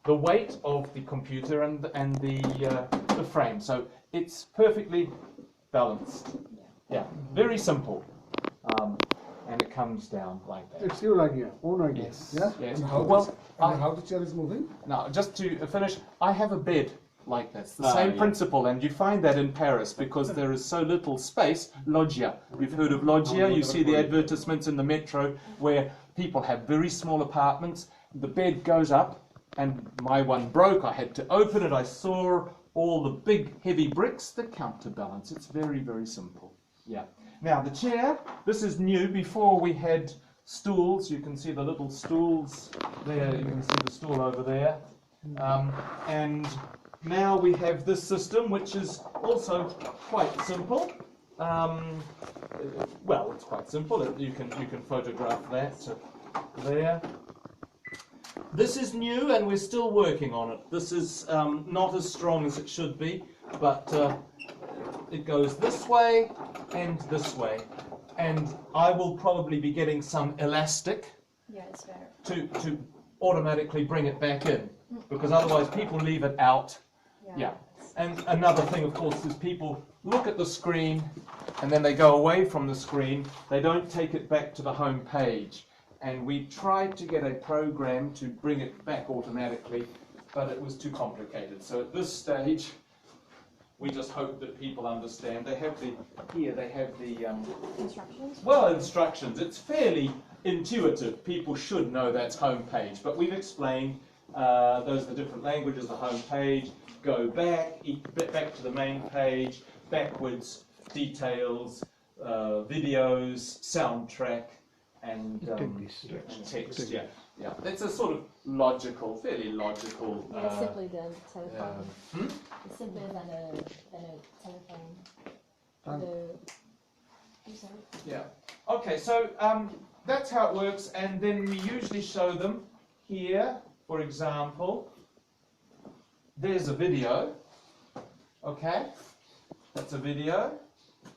the weight of the computer and the frame. So it's perfectly balanced. Yeah, very simple. And it comes down like that. It's your idea, own idea. Yes. Yeah? Yes. And how, how the chair is moving? Now, just to finish, I have a bed like this. The same principle, and you find that in Paris because there is so little space. Loggia. You've heard of loggia. You see the advertisements in the metro where people have very small apartments. The bed goes up, and my one broke. I had to open it. I saw all the big, heavy bricks that counterbalance. It's very, very simple. Yeah. Now, the chair, this is new. Before we had stools. You can see the little stools there. You can see the stool over there. And now we have this system, which is also quite simple. Well, it's quite simple. You can photograph that there. This is new, and we're still working on it. This is not as strong as it should be, but it goes this way and this way. And I will probably be getting some elastic to automatically bring it back in, because otherwise people leave it out. Yeah. And another thing, of course, is people look at the screen and then they go away from the screen. They don't take it back to the home page. And we tried to get a program to bring it back automatically, but it was too complicated. So at this stage, we just hope that people understand. They have the Instructions? well, instructions. It's fairly intuitive. People should know that's home page. But we've explained those are the different languages, the home page. Go back to the main page, backwards, details, videos, soundtrack, and text. Yeah, yeah. It's a sort of logical, fairly logical. Yeah, simpler than telephone. It's simpler than a telephone. Yeah. Okay, so that's how it works, and then we usually show them here, for example. There's a video. Okay, that's a video,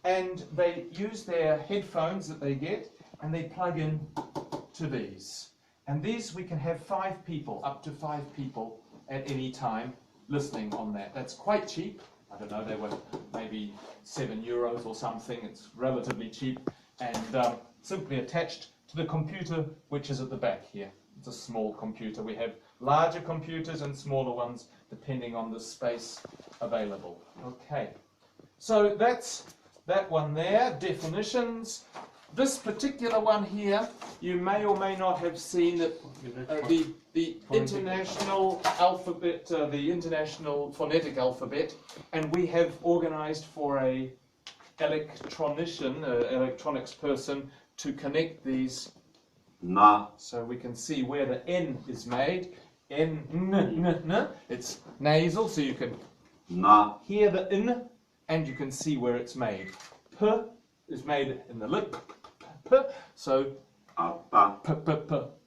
and they use their headphones that they get, and they plug in to these. And these we can have 5 people, up to 5 people at any time listening on that. That's quite cheap. I don't know, they were maybe €7 or something. It's relatively cheap, and simply attached to the computer which is at the back here. It's a small computer. We have larger computers and smaller ones depending on the space available. Okay, so that's that one there, definitions. This particular one here, you may or may not have seen it, the international alphabet, the international phonetic alphabet, and we have organized for a electronics person to connect these. So we can see where the N is made. N, n. It's nasal, so you can hear the N, and you can see where it's made. P is made in the lip. P, so p.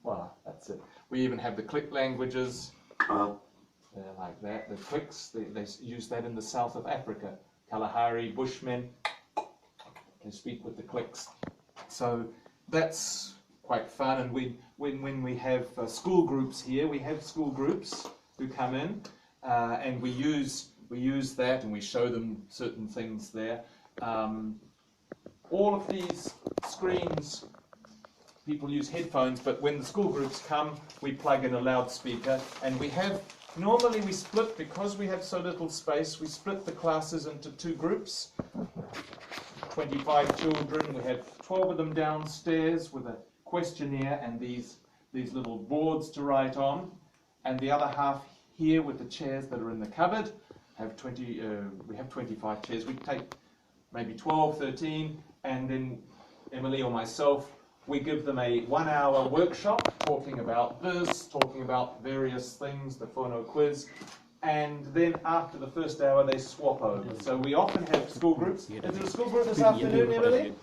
Voilà, that's it. We even have the click languages. Like that. The clicks, they use that in the south of Africa. Kalahari, Bushmen, they speak with the clicks. So that's quite fun. And when we have school groups here, we have school groups who come in, and we use that, and we show them certain things there. All of these screens, people use headphones, but when the school groups come, we plug in a loudspeaker, and normally we split, because we have so little space, we split the classes into 2 groups, 25 children. We have 12 of them downstairs with a questionnaire and these little boards to write on, and the other half here with the chairs that are in the cupboard. We have 25 chairs. We take maybe 12, 13, and then Emily or myself, we give them a 1-hour workshop talking about this, talking about various things, the phono quiz, and then after the first hour they swap over. So we often have school groups. Is there a school group this afternoon, Emily?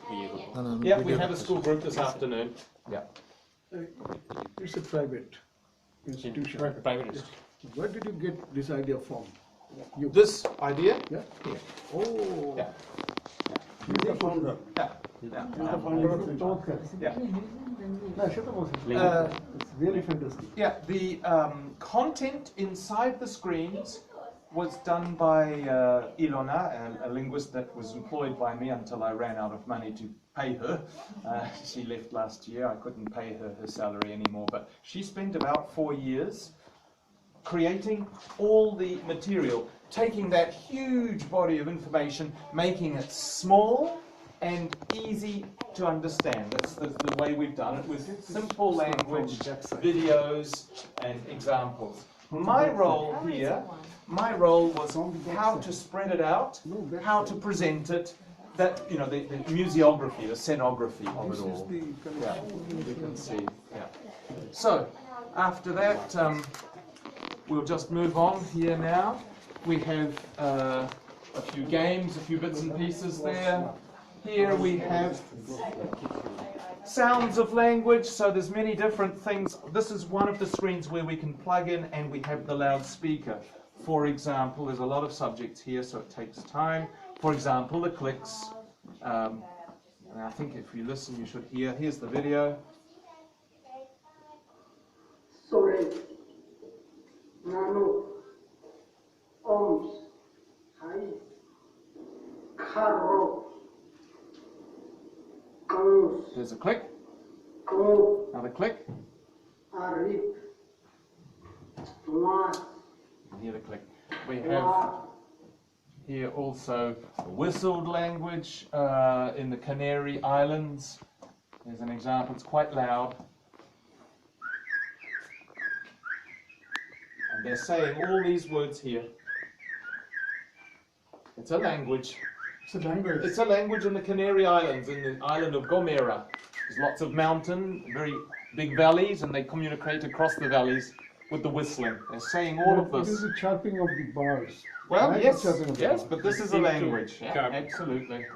Yeah, we have a school group this afternoon. Yeah. It's a private institution. Private institution. Where did you get this idea from? This idea? Yeah? Oh. Yeah. He's the founder. Yeah. He's the founder of the podcast. Yeah. No, shut up. really fantastic. Yeah, the content inside the screens was done by Ilona, a linguist that was employed by me until I ran out of money to pay her. She left last year. I couldn't pay her salary anymore, but she spent about 4 years creating all the material, taking that huge body of information, making it small and easy to understand. That's the way we've done it, with simple language, videos and examples. My role here, my role was how to spread it out, how to present it, that, you know, the museography, the scenography of it all. Yeah, you can see. Yeah. So, after that, we'll just move on here now. We have a few games, a few bits and pieces there. Here we have sounds of language, so there's many different things. This is one of the screens where we can plug in and we have the loudspeaker. For example, there's a lot of subjects here, so it takes time. For example, the clicks. And I think if you listen, you should hear. Here's the video. Sorry. Nano. Oms. Hai. Carro. Goes. There's a click. Go. Another click. Arip. Mas. And here the click. We have here also whistled language in the Canary Islands. There's an example. It's quite loud. And they're saying all these words here. It's a language. It's a language. It's a language in the Canary Islands, in the island of Gomera. There's lots of mountain, very big valleys, and they communicate across the valleys with the whistling. They're saying all of It is this. the chirping of the bars. Well, Like yes, the chirping of the yes, bars. but this is a language. Yeah, absolutely.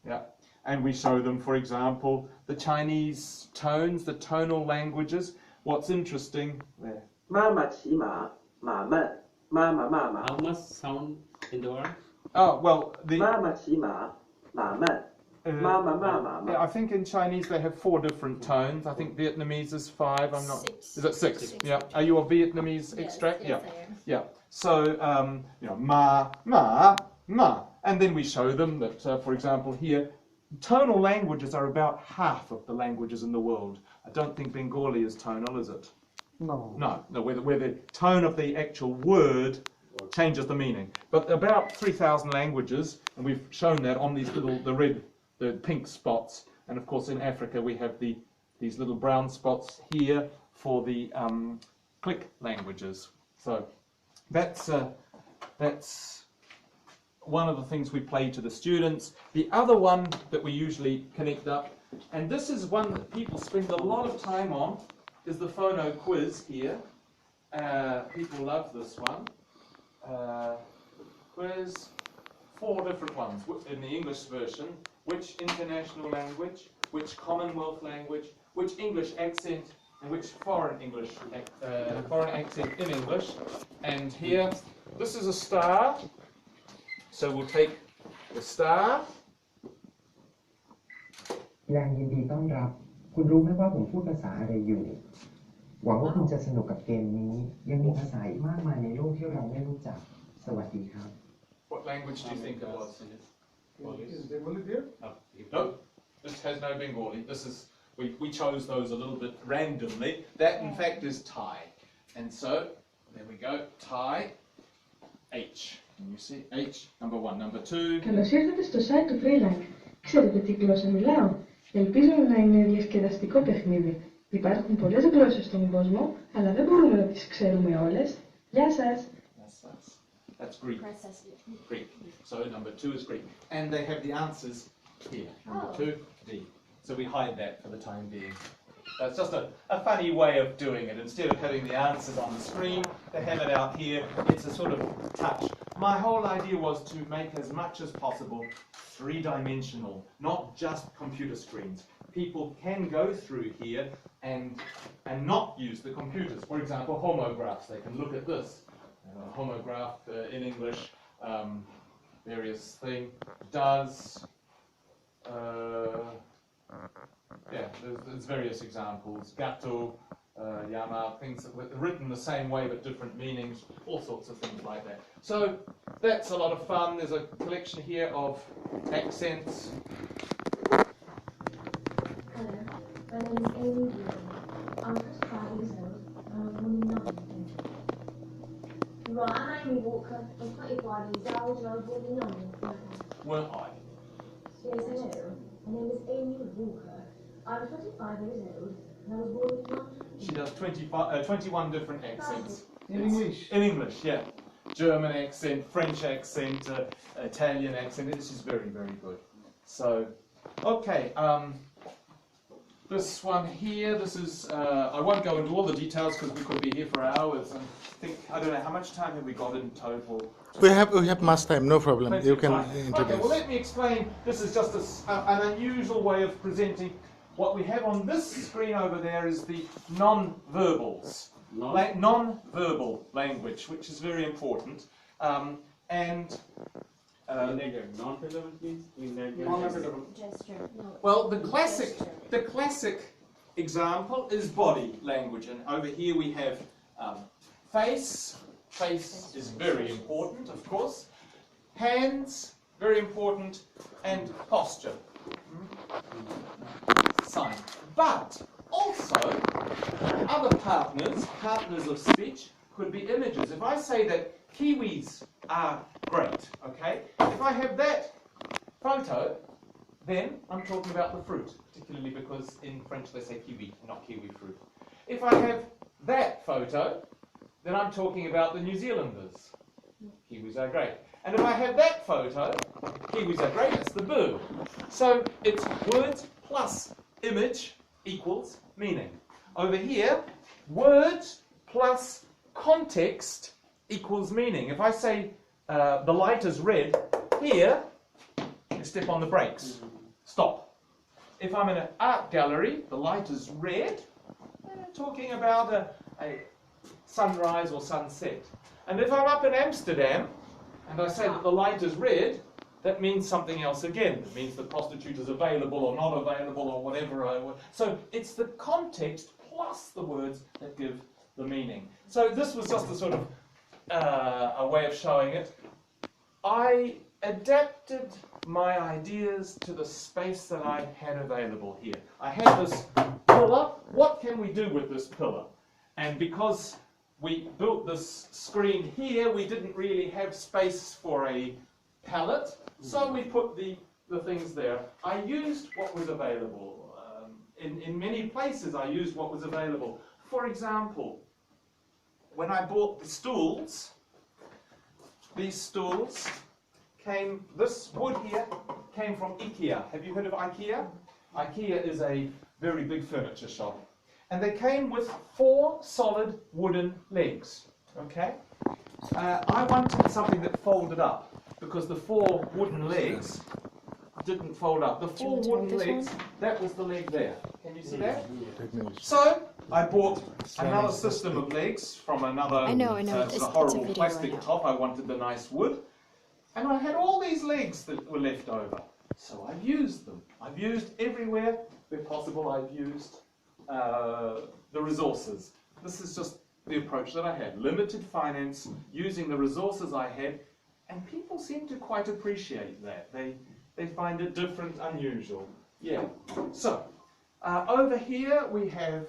Yeah, and we show them, for example, the Chinese tones, the tonal languages. What's interesting there? 妈妈骑马，马慢，妈妈骂马， How much sound in the word? Oh, well, the 妈妈骑马，马慢，妈妈骂马 yeah, I 慢。 think in Chinese they have 4 different tones. I think Vietnamese is 5. I'm not. 6. Is it 6? Yeah. Are you a Vietnamese extract? Yes, Yeah. I am. Yeah. So you know, ma, ma, ma, and then we show them that, for example, here, tonal languages are about half of the languages in the world. I don't think Bengali is tonal, is it? No. No, where the tone of the actual word changes the meaning. But about 3,000 languages, and we've shown that on these little, the pink spots. And of course in Africa we have these little brown spots here for the click languages. So that's one of the things we play to the students. The other one that we usually connect up, and this is one that people spend a lot of time on, is the phono quiz here. People love this one. Quiz, 4 different ones in the English version. Which international language, which Commonwealth language, which English accent, and which foreign accent in English. And here, this is a star. So we'll take the star. ยังยินดีต้อนรับ คุณรู้ไหมว่าผมพูดภาษาอะไรอยู่ หวังว่าคุณจะสนุกกับเกมนี้ ยังมีภาษาอีกมากมายในโลกที่เราไม่รู้จัก สวัสดีครับ What language do you think it was? Is Bengali there? No, this has no Bengali. This is, we chose those a little bit randomly. That in fact is Thai. And so, there we go, Thai, H. Can you see? H, number 1. Number 2. Καλώς ήρθατε στο site του Freelang. Ξέρετε τι γλώσσα μιλάω? Ελπίζω να είναι διασκεδαστικό παιχνίδι. Υπάρχουν πολλές γλώσσες στον κόσμο, αλλά δεν μπορούμε να τις ξέρουμε όλες. Γεια σας! That's Greek. Greek. So number 2 is Greek. And they have the answers here. Number 2, D. So we hide that for the time being. That's just a funny way of doing it. Instead of having the answers on the screen, they have it out here. It's a sort of touch. My whole idea was to make as much as possible 3-dimensional, not just computer screens. People can go through here and not use the computers. For example, homographs. They can look at this. Homograph in English, various thing, does, yeah, there's various examples. Gatto, Yama, things that were written the same way but different meanings, all sorts of things like that. So that's a lot of fun. There's a collection here of accents. Hello, my name is Amy Beaton. I'm 25 years old and I was born in 1920. Right, I'm Amy Walker. I'm 25 years old and I was born in 1920. Weren't I? Yes, hello. My name is Amy Walker. I'm 25 years old and I was born in 1920. She does 21 different accents. In English. In English, yeah. German accent, French accent, Italian accent. This is very, very good. So, okay. This one here, this is, I won't go into all the details because we could be here for hours. And I don't know, how much time have we got in total? We have much time, no problem. Plenty You of can time. introduce. Okay, well let me explain. This is just an unusual way of presenting. What we have on this screen over there is the non-verbals. Non-verbal language, which is very important. Non-relevant means Gesture. No. Well, the classic example is body language, and over here we have face. Face is very important, of course. Hands, very important, and posture. Sign. But also, other partners of speech could be images. If I say that Kiwis are great, okay? If I have that photo, then I'm talking about the fruit, particularly because in French they say kiwi, not kiwi fruit. If I have that photo, then I'm talking about the New Zealanders. Kiwis are great. And if I have that photo, Kiwis are great, that's the bird. So it's words plus image equals meaning. Over here, words plus context equals meaning. If I say the light is red, here, you step on the brakes. Stop. If I'm in an art gallery, the light is red, I'm talking about a sunrise or sunset. And if I'm up in Amsterdam, and I say that the light is red, that means something else again. It means the prostitute is available or not available or whatever. So it's the context plus the words that give the meaning. So this was just a sort of a way of showing it. I adapted my ideas to the space that I had available here. I had this pillar. What can we do with this pillar? And because we built this screen here, we didn't really have space for a palette, so we put the things there. I used what was available. In many places I used what was available. For example, when I bought the stools, these stools came, this wood here came from IKEA. Have you heard of IKEA? IKEA is a very big furniture shop. And they came with 4 solid wooden legs, okay? I wanted something that folded up, because the 4 wooden legs didn't fold up. The 4 wooden legs, that was the leg there. Can you see that? So, I bought another system of legs from another I know. it's a horrible plastic top. I wanted the nice wood. And I had all these legs that were left over. So I've used them. I've used everywhere where possible. I've used the resources. This is just the approach that I had. Limited finance, using the resources I had, and people seem to quite appreciate that. They find it different, unusual. Yeah. So, over here we have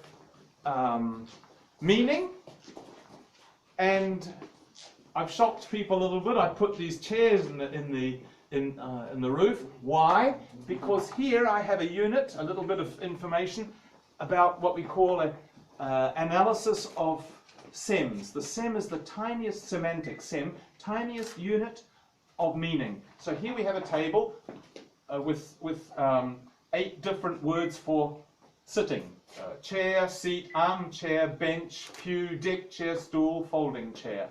meaning, and I've shocked people a little bit. I put these chairs in the roof. Why? Because here I have a unit, a little bit of information about what we call a analysis of SEMs. The SEM is the tiniest semantic SEM, tiniest unit of meaning. So here we have a table with 8 different words for sitting. Chair, seat, armchair, bench, pew, deck chair, stool, folding chair.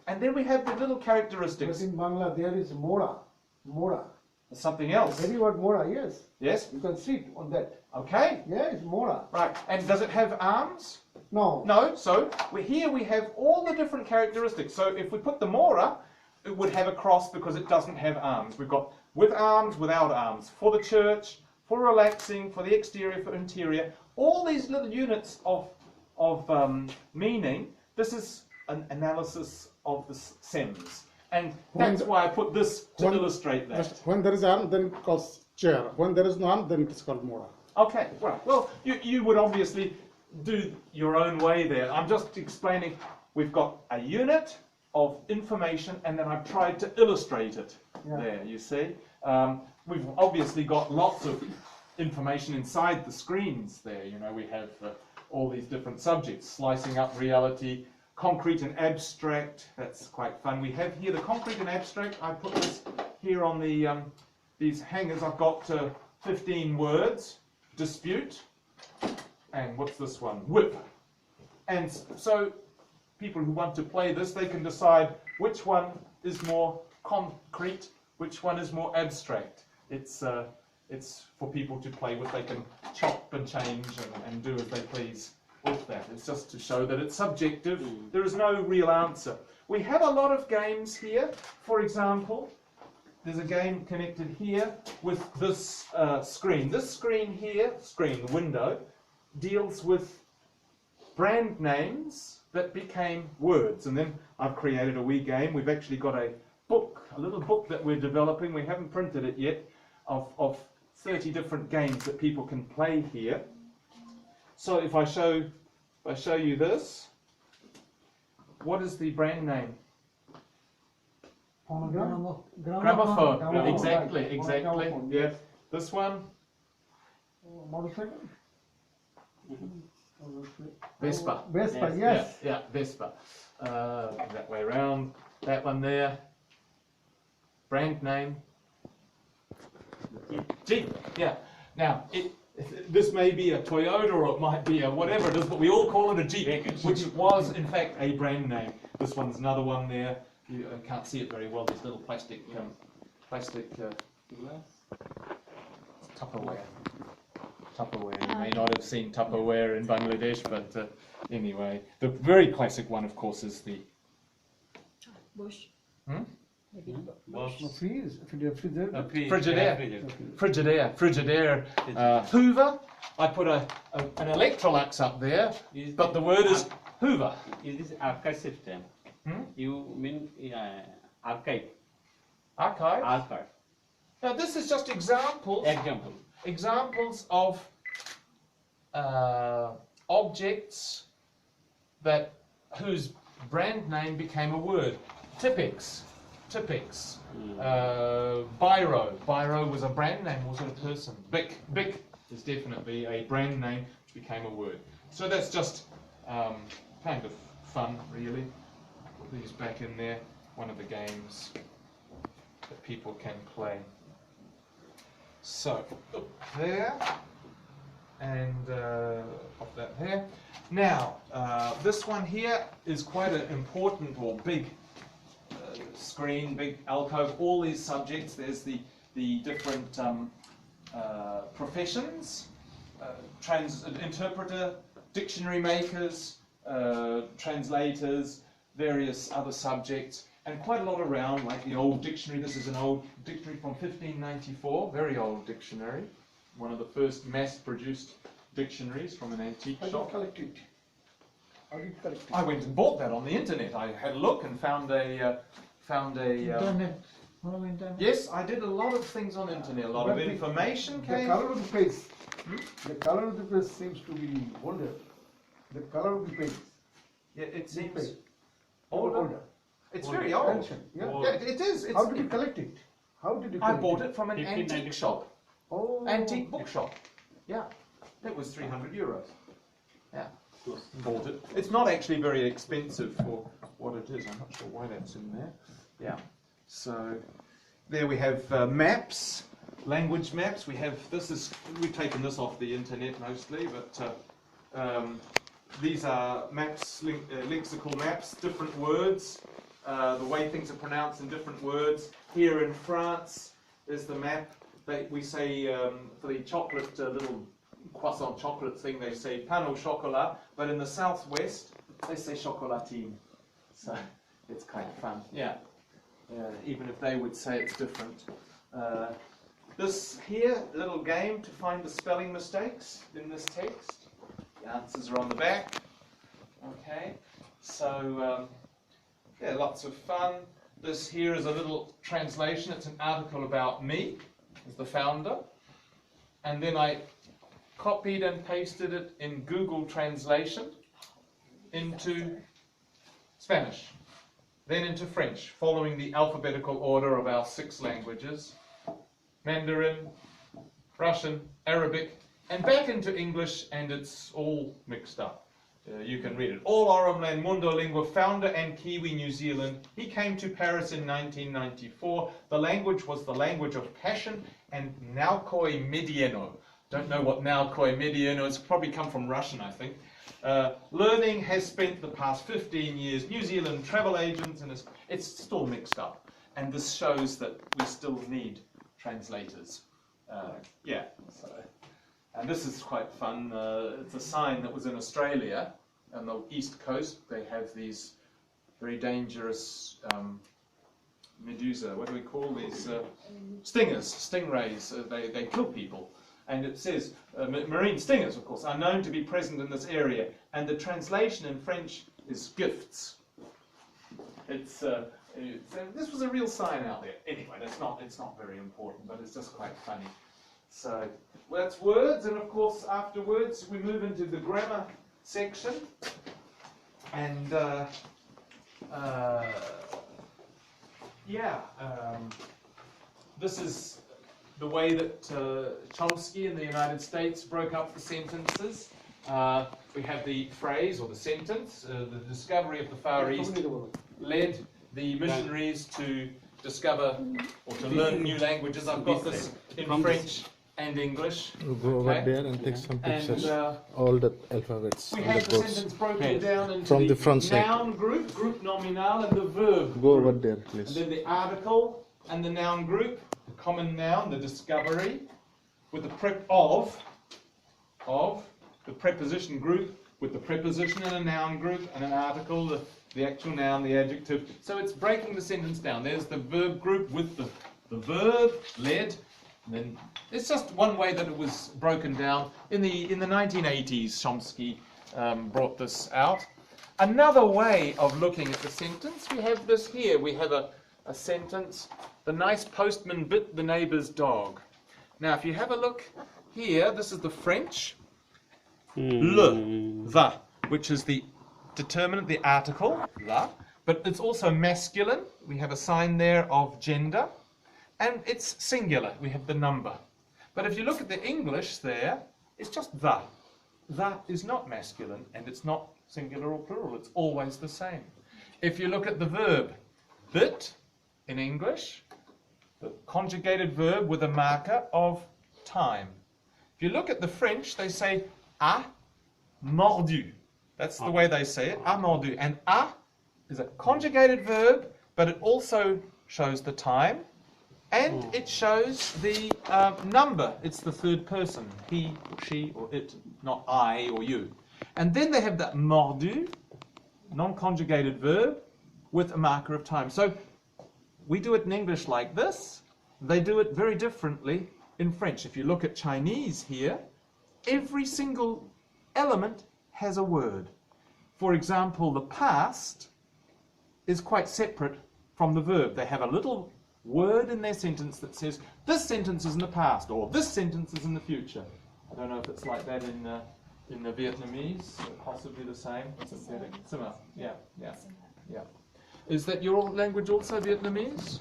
And then we have the little characteristics. But in Bangla there is mora. Mora. Something else. The very word mora, yes. Yes? You can sit on that. Okay. Yeah, it's mora. Right. And does it have arms? No. No. So here we have all the different characteristics. So if we put the mora, it would have a cross because it doesn't have arms. We've got with arms, without arms, for the church, for relaxing, for the exterior, for interior. All these little units of meaning. This is an analysis of the SEMS. And When that's why I put this to illustrate that. When there is arm, then it calls chair. When there is no arm, then it is called mora. Okay, right. Well, you would obviously do your own way there. I'm just explaining, we've got a unit of information and then I've tried to illustrate it there, you see. We've obviously got lots of information inside the screens there. You know, we have all these different subjects, slicing up reality, concrete and abstract. That's quite fun. We have here the concrete and abstract. I put this here on the these hangers. I've got 15 words. Dispute, and what's this one? Whip. And so people who want to play this, they can decide which one is more concrete, which one is more abstract. It's for people to play with. They can chop and change and do as they please with that. It's just to show that it's subjective. There is no real answer. We have a lot of games here. For example, there's a game connected here with this screen. This screen here, the window, deals with brand names that became words. And then I've created a wee game. We've actually got a book, a little book that we're developing. We haven't printed it yet, of 30 different games that people can play here. So if I show you this, what is the brand name? Gramophone. Exactly. Yeah. This one? Motorcycle? Vespa. Vespa, yes. Yeah, Vespa. That way around. That one there. Brand name? Jeep. Yeah. Now, this may be a Toyota or it might be a whatever it is, but we all call it a Jeep, which was in fact a brand name. This one's another one there. You can't see it very well. These little plastic Tupperware. You may not have seen Tupperware in Bangladesh, but anyway, the very classic one, of course, is the Bush. Frigidaire. Hoover. I put an Electrolux up there, but the word is Hoover. Is this archive system? You mean archive? Archive. Archive. Now this is just examples of objects whose brand name became a word. Tipex. Biro was a brand name, was it a person? Bic is definitely a brand name which became a word. So that's just kind of fun, really. Put these back in there. One of the games that people can play. So, up there, and pop that there. Now, this one here is quite an important or big screen, big alcove. All these subjects, there's the different professions, interpreter, dictionary makers, translators, various other subjects, and quite a lot around, like the old dictionary. This is an old dictionary from 1594, very old dictionary, one of the first mass-produced dictionaries from an antique shop. How did you collect it? I went and bought that on the internet. I had a look and found a Internet. Yes, I did a lot of things on internet. A lot of information The came. color of the page. The color of the page seems to be older. The color of the page. Yeah, it The seems page. older. It's very old. Ancient, yeah. Yeah, it is. How did you collect it? How did you I collect bought it from an 1590. antique shop. Oh. Antique bookshop. Yeah. It was 300 euros. Yeah. Bought it. It's not actually very expensive for what it is. I'm not sure why that's in there. Yeah. So there we have maps, language maps. We have we've taken this off the internet mostly, but these are maps, lexical maps, different words, the way things are pronounced in different words. Here in France, there's the map. We say for the chocolate little croissant chocolate thing, they say pain au chocolat, but in the southwest, they say chocolatine. So it's kind of fun, yeah. Even if they would say it's different. This here, little game to find the spelling mistakes in this text. The answers are on the back. Okay, so yeah, lots of fun. This here is a little translation. It's an article about me as the founder, and then I copied and pasted it in Google Translation into Spanish, then into French, following the alphabetical order of our 6 languages: Mandarin, Russian, Arabic, and back into English, and it's all mixed up. You can read it. All Orumland Mundo Lingua, founder and Kiwi, New Zealand. He came to Paris in 1994. The language was the language of passion and Naukoi Mediano. Don't know what Naukoi Mediano is. Probably come from Russian, I think. Learning has spent the past 15 years. New Zealand travel agents, and it's still mixed up. And this shows that we still need translators. Yeah. So. And this is quite fun. It's a sign that was in Australia on the east coast. They have these very dangerous medusa. What do we call these? Stingers, stingrays. They kill people. And it says, marine stingers, of course, are known to be present in this area. And the translation in French is gifts. This was a real sign out there. Anyway, it's not very important, but it's just quite funny. So, well, that's words, and of course afterwards we move into the grammar section, and this is the way that Chomsky in the United States broke up the sentences. We have the phrase or the sentence, the discovery of the Far East led the missionaries to discover or to learn new languages. I've got this in French and English. We'll go over there and take some pictures. All the alphabets. We have the sentence broken down into from the front side. Noun group, group nominal, and the verb. Go over there, please. And then the article and the noun group, the common noun, the discovery, with the prep of the preposition group, with the preposition and a noun group and an article, the actual noun, the adjective. So it's breaking the sentence down. There's the verb group with the verb, led. And then it's just one way that it was broken down. In the 1980s, Chomsky brought this out. Another way of looking at the sentence, we have this here. We have a sentence, the nice postman bit the neighbor's dog. Now, if you have a look here, this is the French, the, which is the determinant, the article, the, but it's also masculine. We have a sign there of gender. And it's singular, we have the number. But if you look at the English there, it's just the. The is not masculine, and it's not singular or plural, it's always the same. If you look at the verb, bit, in English, the conjugated verb with a marker of time. If you look at the French, they say a mordu. That's the way they say it, a mordu. And a is a conjugated verb, but it also shows the time. And it shows the number. It's the third person. He, she, or it, not I or you. And then they have that mordu, non-conjugated verb, with a marker of time. So we do it in English like this. They do it very differently in French. If you look at Chinese here, every single element has a word. For example, the past is quite separate from the verb. They have a little word in their sentence that says, this sentence is in the past, or this sentence is in the future. I don't know if it's like that in the Vietnamese, possibly the same. Similar. Yeah. Is that your language also, Vietnamese?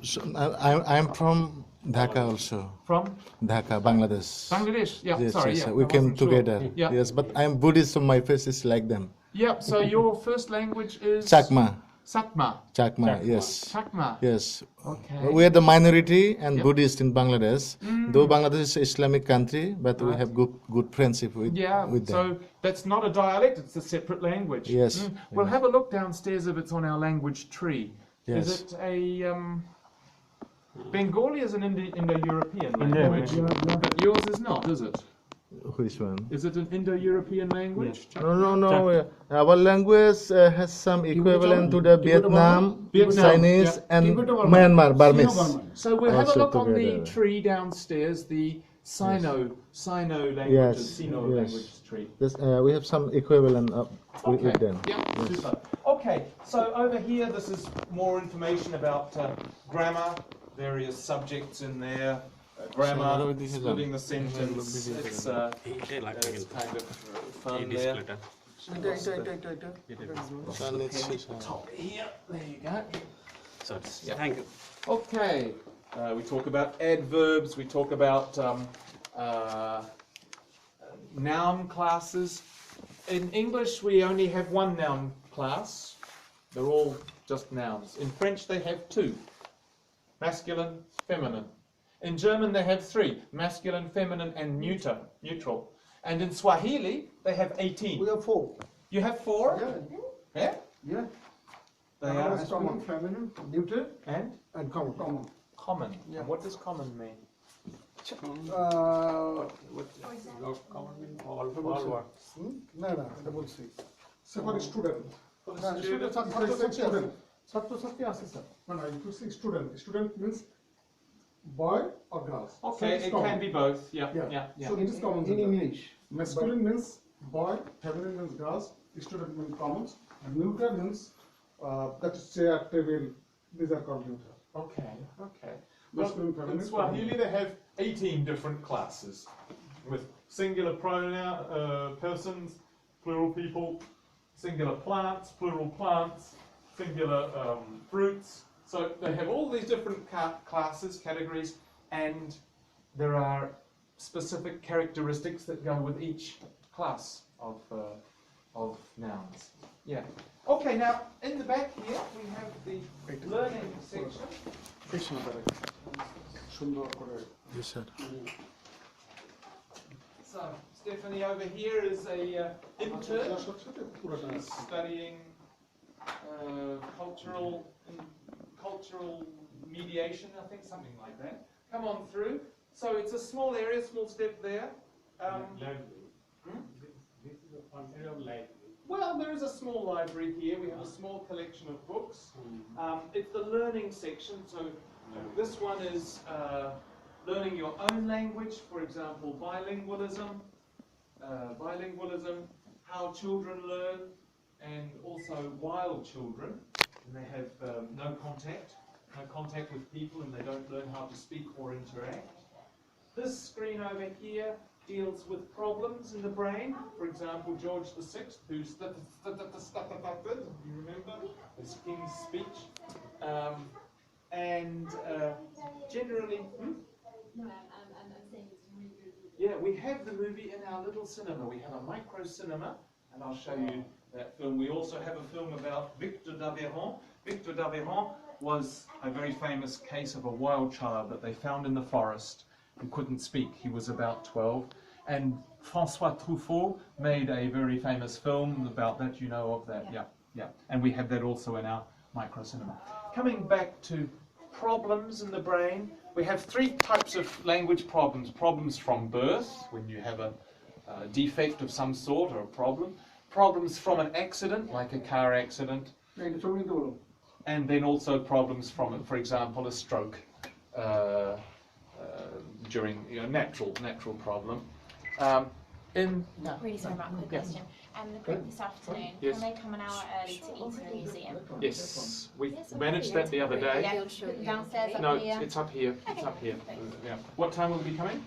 So, I'm from Dhaka also. From? Dhaka, Bangladesh. Bangladesh, yeah, yes, sorry. yes, Yeah, we came together. Sure. Yeah. Yes, but I'm Buddhist, so my face is like them. Yeah, so your first language is? Chakma. Chakma, yes. Chakma. Yes. Okay. We are the minority and Yep. Buddhist in Bangladesh. Though Bangladesh is an Islamic country, but we have good friendship with them. So that's not a dialect, it's a separate language. Yes. We'll have a look downstairs if it's on our language tree. Yes. Is it a... Bengali is an Indo-European language, but yours is not, is it? Which one? Is it an Indo-European language? No. Our language has some equivalent to the Vietnam, Chinese, and Myanmar, Burmese. So we'll have a Also look on the together. tree downstairs, the Sino languages, Yes, Sino yes. language tree. This, we have some equivalent with Okay, them. yeah, Yes. super. Okay, so over here, this is more information about grammar, various subjects in there, grammar, splitting the sentence. It's kind of fun there. Top here, there you go. So, Yeah. thank you. Okay, we talk about adverbs, we talk about noun classes. In English, we only have one noun class. They're all just nouns. In French, they have two, masculine, feminine. In German, they have three, masculine, feminine, and neutral. And in Swahili, they have 18. We have 4. You have 4? Yeah. Yeah? Yeah. They are Masculine, feminine, neutral, and common. common. Yeah. And what does common mean? Common means all words. No, double C. So for student. Student. No, if you say student means boy or girls. Okay, So it common. can be both. Yeah. So it is common in English. Masculine means boy, feminine means girls, student means commons, and neutral means that is chair, table, these are called neutral. Okay. Masculine, In feminine, Swahili, they have 18 different classes with singular pronoun persons, plural people, singular plants, plural plants, singular fruits. So they have all these different classes, categories, and there are specific characteristics that go with each class of nouns. Yeah. Okay, now in the back here we have the learning section. Yes, sir. So Stephanie over here is a intern. She's studying cultural mediation, I think, something like that. Come on through. So it's a small area, small step there. This is a concept of library. Well, there is a small library here. We have a small collection of books. It's the learning section. So this one is learning your own language. For example, bilingualism, how children learn, and also wild children. And they have no contact with people, and they don't learn how to speak or interact. This screen over here deals with problems in the brain. For example, George VI, who you remember his King's Speech, and generally. No, I'm saying it's really good. Yeah, we have the movie in our little cinema. We have a micro cinema, and I'll show you that film. We also have a film about Victor d'Aveyron. Victor d'Aveyron was a very famous case of a wild child that they found in the forest who couldn't speak. He was about 12. And François Truffaut made a very famous film about that. You know of that? Yeah. And we have that also in our micro cinema. Coming back to problems in the brain, we have 3 types of language problems. Problems from birth, when you have a defect of some sort or a problem. Problems from an accident, like a car accident. And then also problems from, for example, a stroke during natural problem. Really sorry about the question. The group this afternoon, Yes. can they come an hour early to eat in the museum? Yes, we managed that the other day. Yeah, downstairs up No, here. it's up here. It's up here. Yeah. What time will we be coming?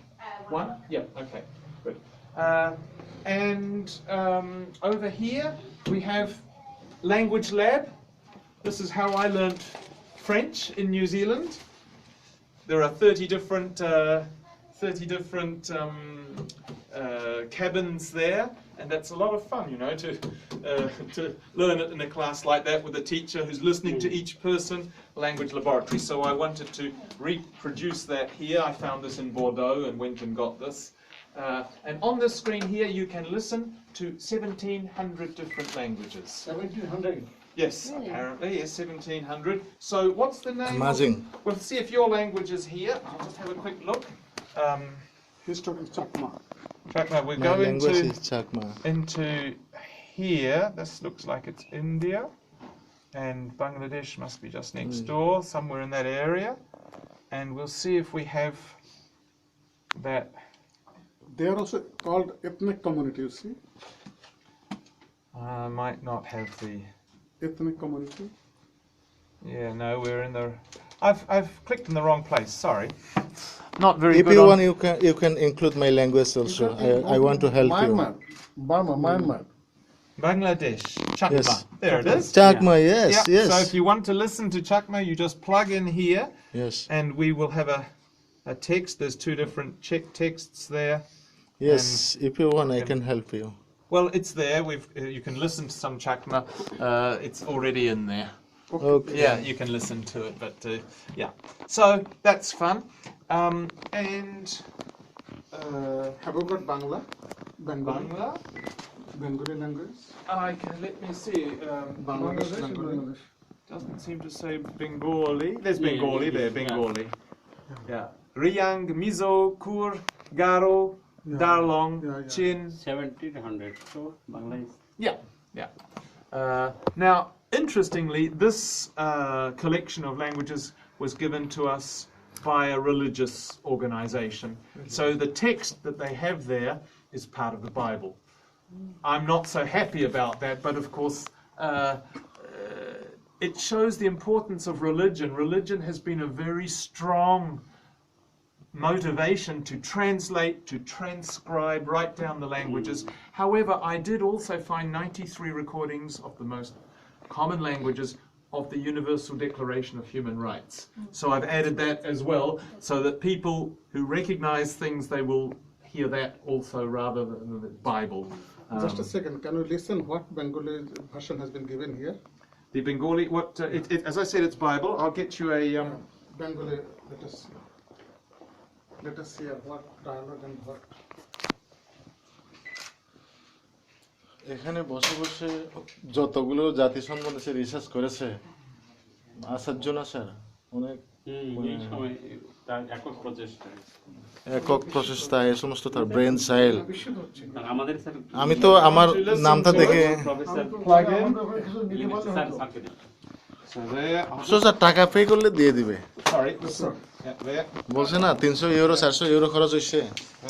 1? Yeah. Okay. Good. And over here we have Language Lab. This is how I learnt French in New Zealand. There are 30 different cabins there, and that's a lot of fun, to learn it in a class like that with a teacher who's listening to each person. Language laboratory. So I wanted to reproduce that here. I found this in Bordeaux and went and got this. And on this screen here, you can listen to 1,700 different languages. 1700. Yes, apparently, yes, 1,700. So what's the name? Amazing. We'll see if your language is here. I'll just have a quick look. He's talking Chakma. Chakma, we My go language is Chakma. into here. This looks like it's India. And Bangladesh must be just next door, somewhere in that area. And we'll see if we have that They are also called ethnic community, you see? I might not have the. Ethnic community. Yeah, no, we're in the. I've clicked in the wrong place. Sorry. Not very If good. you on- want, you can include my language also. I want to help you. Myanmar. Burma, Myanmar. Bangladesh. Chakma. Yes. There it is. Chakma, yes, Yeah. yes. So if you want to listen to Chakma, you just plug in here, Yes, and we will have a text. There's two different Czech texts there. yes. If you want, I can help you. Well, it's there. You can listen to some Chakma. It's already in there. Okay. Yeah, you can listen to it. But yeah, so that's fun. And Have you got Bangla? Bengali? Bangla. Bengali language? I can let me see. Bangladesh, Bengali. Doesn't seem to say Bengali. There's Yeah, Bengali yeah, there. yeah. Bengali. Yeah. Riyang, Mizo, Kur, Garo, Yeah. Darlong, Yeah, yeah. Chin. 1700. So Bangla is. Yeah, yeah. Now, interestingly, this collection of languages was given to us by a religious organization. So the text that they have there is part of the Bible. I'm not so happy about that, but of course, it shows the importance of religion. Religion has been a very strong motivation to translate, to transcribe, write down the languages. However, I did also find 93 recordings of the most common languages of the Universal Declaration of Human Rights. So I've added that as well, so that people who recognize things, they will hear that also rather than the Bible. Just a second, can you listen what Bengali version has been given here? The Bengali, as I said, it's Bible. I'll get you a... Bengali, let us see. Let us hear what dialogue and what. এখানে বসে বসে যতগুলো জাতিসংঘ সে research করেছে আসার জন্য sir অনেক এই সময় তার একক প্রচেষ্টা। একক প্রচেষ্টা এই সমস্ত তার ব্রেন সাইল আর আমাদের স্যার আমি তো আমার নামটা দেখে প্রফেসর Plug in. স্যার সাথে So there. অবশ্য স্যার টাকা পে করলে দিয়ে দিবে Sorry. Yeah, there. বলছে না 300 ইউরো 400 ইউরো খরচ হইছে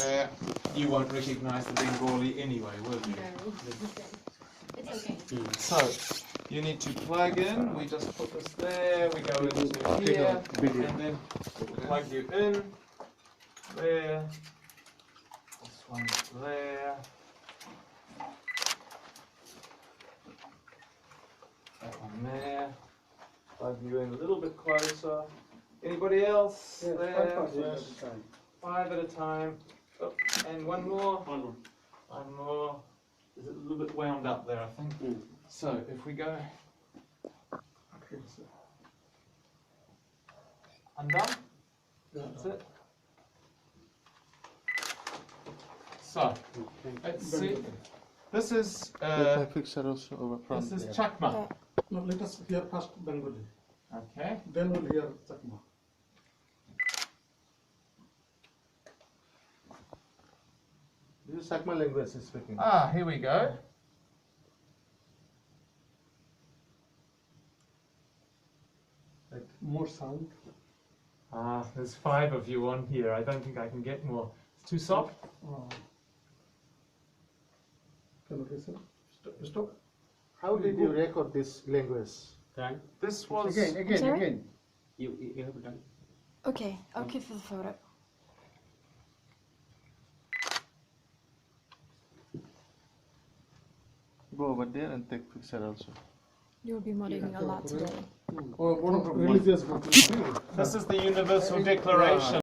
There. You won't recognize the Bengali anyway, will you? It's okay. So, you need to plug in. We just put this there. We go into here, and then plug you in. There. This one's there. That one there. Plug you in a little bit closer. Anybody else? There. Yes. 5 at a time. Oh, and one more. One more. Is it a little bit wound up there, I think? So, if we go... Okay, sir. Undone? That's it. So, let's see. This is picture also over from this is there. Chakma. No, let us hear first Bengali. Okay. Then we'll hear Chakma. This is Chakma language he's speaking. Ah, here we go. More sound. Ah, there's 5 of you on here. I don't think I can get more. It's too soft. Can you listen? Stop. How did you record this language? Done. This was... Sorry? You have done. Okay, I'll keep for the photo. Go over there and take picture also. You'll be modeling a lot today. Or one of the religious groups. This is the Universal Declaration